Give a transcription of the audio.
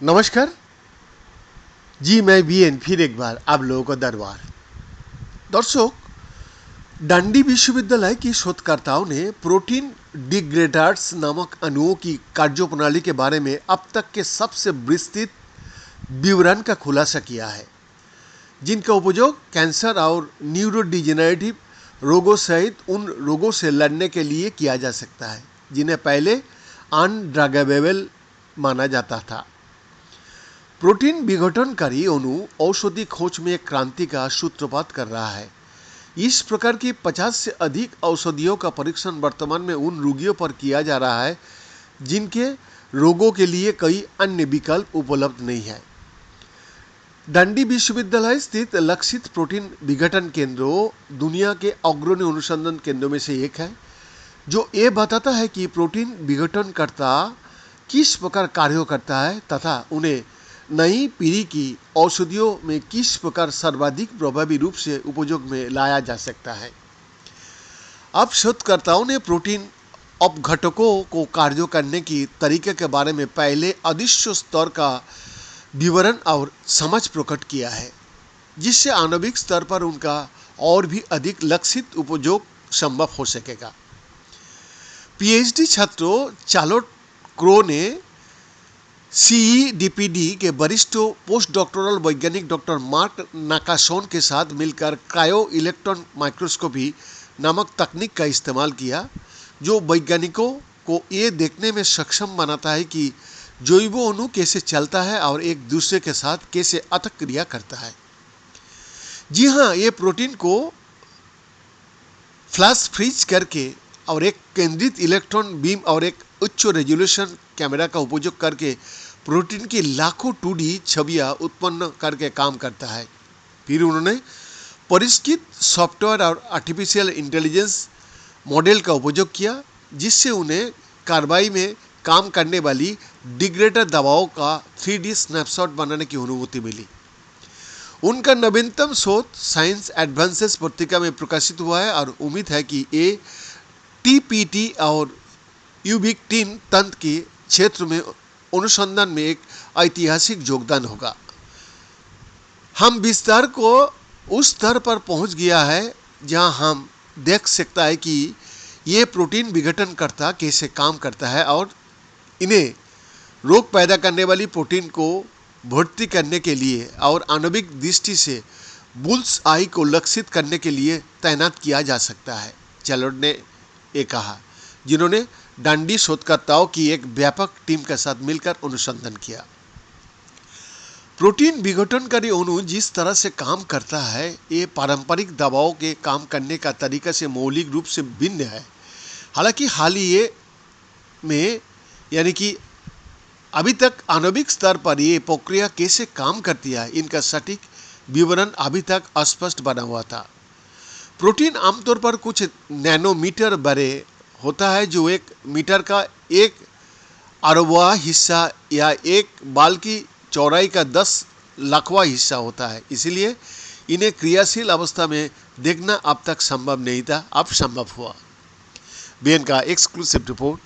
नमस्कार जी, मैं बीएन फिर एक बार आप लोगों का दरबार। दर्शक, डंडी विश्वविद्यालय की शोधकर्ताओं ने प्रोटीन डिग्रेडर्स नामक अणुओं की कार्यप्रणाली के बारे में अब तक के सबसे विस्तृत विवरण का खुलासा किया है, जिनका उपयोग कैंसर और न्यूरोडिजेनरेटिव रोगों सहित उन रोगों से लड़ने के लिए किया जा सकता है जिन्हें पहले अनड्रगेबल माना जाता था। प्रोटीन विघटनकारी अणु औषधि खोज में एक क्रांति का सूत्रपात कर रहा है। इस प्रकार की 50 से अधिक औषधियों का परीक्षण वर्तमान में उन रोगियों पर किया जा रहा है जिनके रोगों के लिए कई अन्य विकल्प उपलब्ध नहीं है। डंडी विश्वविद्यालय स्थित लक्षित प्रोटीन विघटन केंद्रों दुनिया के अग्रणी अनुसंधान केंद्रों में से एक है, जो ये बताता है कि प्रोटीन विघटनकर्ता किस प्रकार कार्य करता है तथा उन्हें नई पीढ़ी की औषधियों में किस प्रकार सर्वाधिक प्रभावी रूप से उपयोग में लाया जा सकता है। अब शोधकर्ताओं ने प्रोटीन अपघटकों को कार्य करने की तरीके के बारे में पहले अदृश्य स्तर का विवरण और समझ प्रकट किया है, जिससे आणविक स्तर पर उनका और भी अधिक लक्षित उपयोग संभव हो सकेगा। पीएचडी छात्रों चार्लोट क्रो ने सीईडीपीडी के वरिष्ठ पोस्ट डॉक्टोरल वैज्ञानिक डॉक्टर मार्क नाकासोन के साथ मिलकर क्रायो इलेक्ट्रॉन माइक्रोस्कोपी नामक तकनीक का इस्तेमाल किया, जो वैज्ञानिकों को ये देखने में सक्षम बनाता है कि जैव अणु कैसे चलता है और एक दूसरे के साथ कैसे अंतःक्रिया करता है। जी हाँ, ये प्रोटीन को फ्लैश फ्रीज करके और एक केंद्रित इलेक्ट्रॉन बीम और एक उच्च रेजोल्यूशन कैमरा का उपयोग करके प्रोटीन की लाखों 2D छवियां उत्पन्न करके काम करता है। फिर उन्होंने परिष्कृत सॉफ्टवेयर और आर्टिफिशियल इंटेलिजेंस मॉडल का उपयोग किया, जिससे उन्हें कार्बाई में काम करने वाली डिग्रेडर दवाओं का 3D स्नैपशॉट बनाने की अनुभूति मिली। उनका नवीनतम शोध साइंस एडवांसेस पत्रिका में प्रकाशित हुआ है और उम्मीद है कि ये टीपीटी और यूबिक्टिन तंत्र के क्षेत्र में अनुसंधान में एक ऐतिहासिक योगदान होगा। हम विस्तार को उस स्तर पर पहुंच गया है जहां हम देख सकता है कि ये प्रोटीन विघटनकर्ता कैसे काम करता है और इन्हें रोग पैदा करने वाली प्रोटीन को भर्ती करने के लिए और आणविक दृष्टि से बुल्स आई को लक्षित करने के लिए तैनात किया जा सकता है, चार्लोट ने ये कहा, जिन्होंने डंडी शोधकर्ताओं की एक व्यापक टीम के साथ मिलकर अनुसंधान किया। प्रोटीन विघटनकारी अणु जिस तरह से काम करता है, ये पारंपरिक दवाओं के काम करने का तरीका से मौलिक रूप से भिन्न है। हालांकि हाल ही में यानी कि अभी तक आणविक स्तर पर ये प्रक्रिया कैसे काम करती है, इनका सटीक विवरण अभी तक अस्पष्ट बना हुआ था। प्रोटीन आमतौर पर कुछ नैनोमीटर बड़े होता है, जो 1 मीटर का 1 अरबवां हिस्सा या एक बाल की चौड़ाई का 10 लाखवां हिस्सा होता है। इसलिए इन्हें क्रियाशील अवस्था में देखना अब तक संभव नहीं था, अब संभव हुआ। बीएन का एक्सक्लूसिव रिपोर्ट।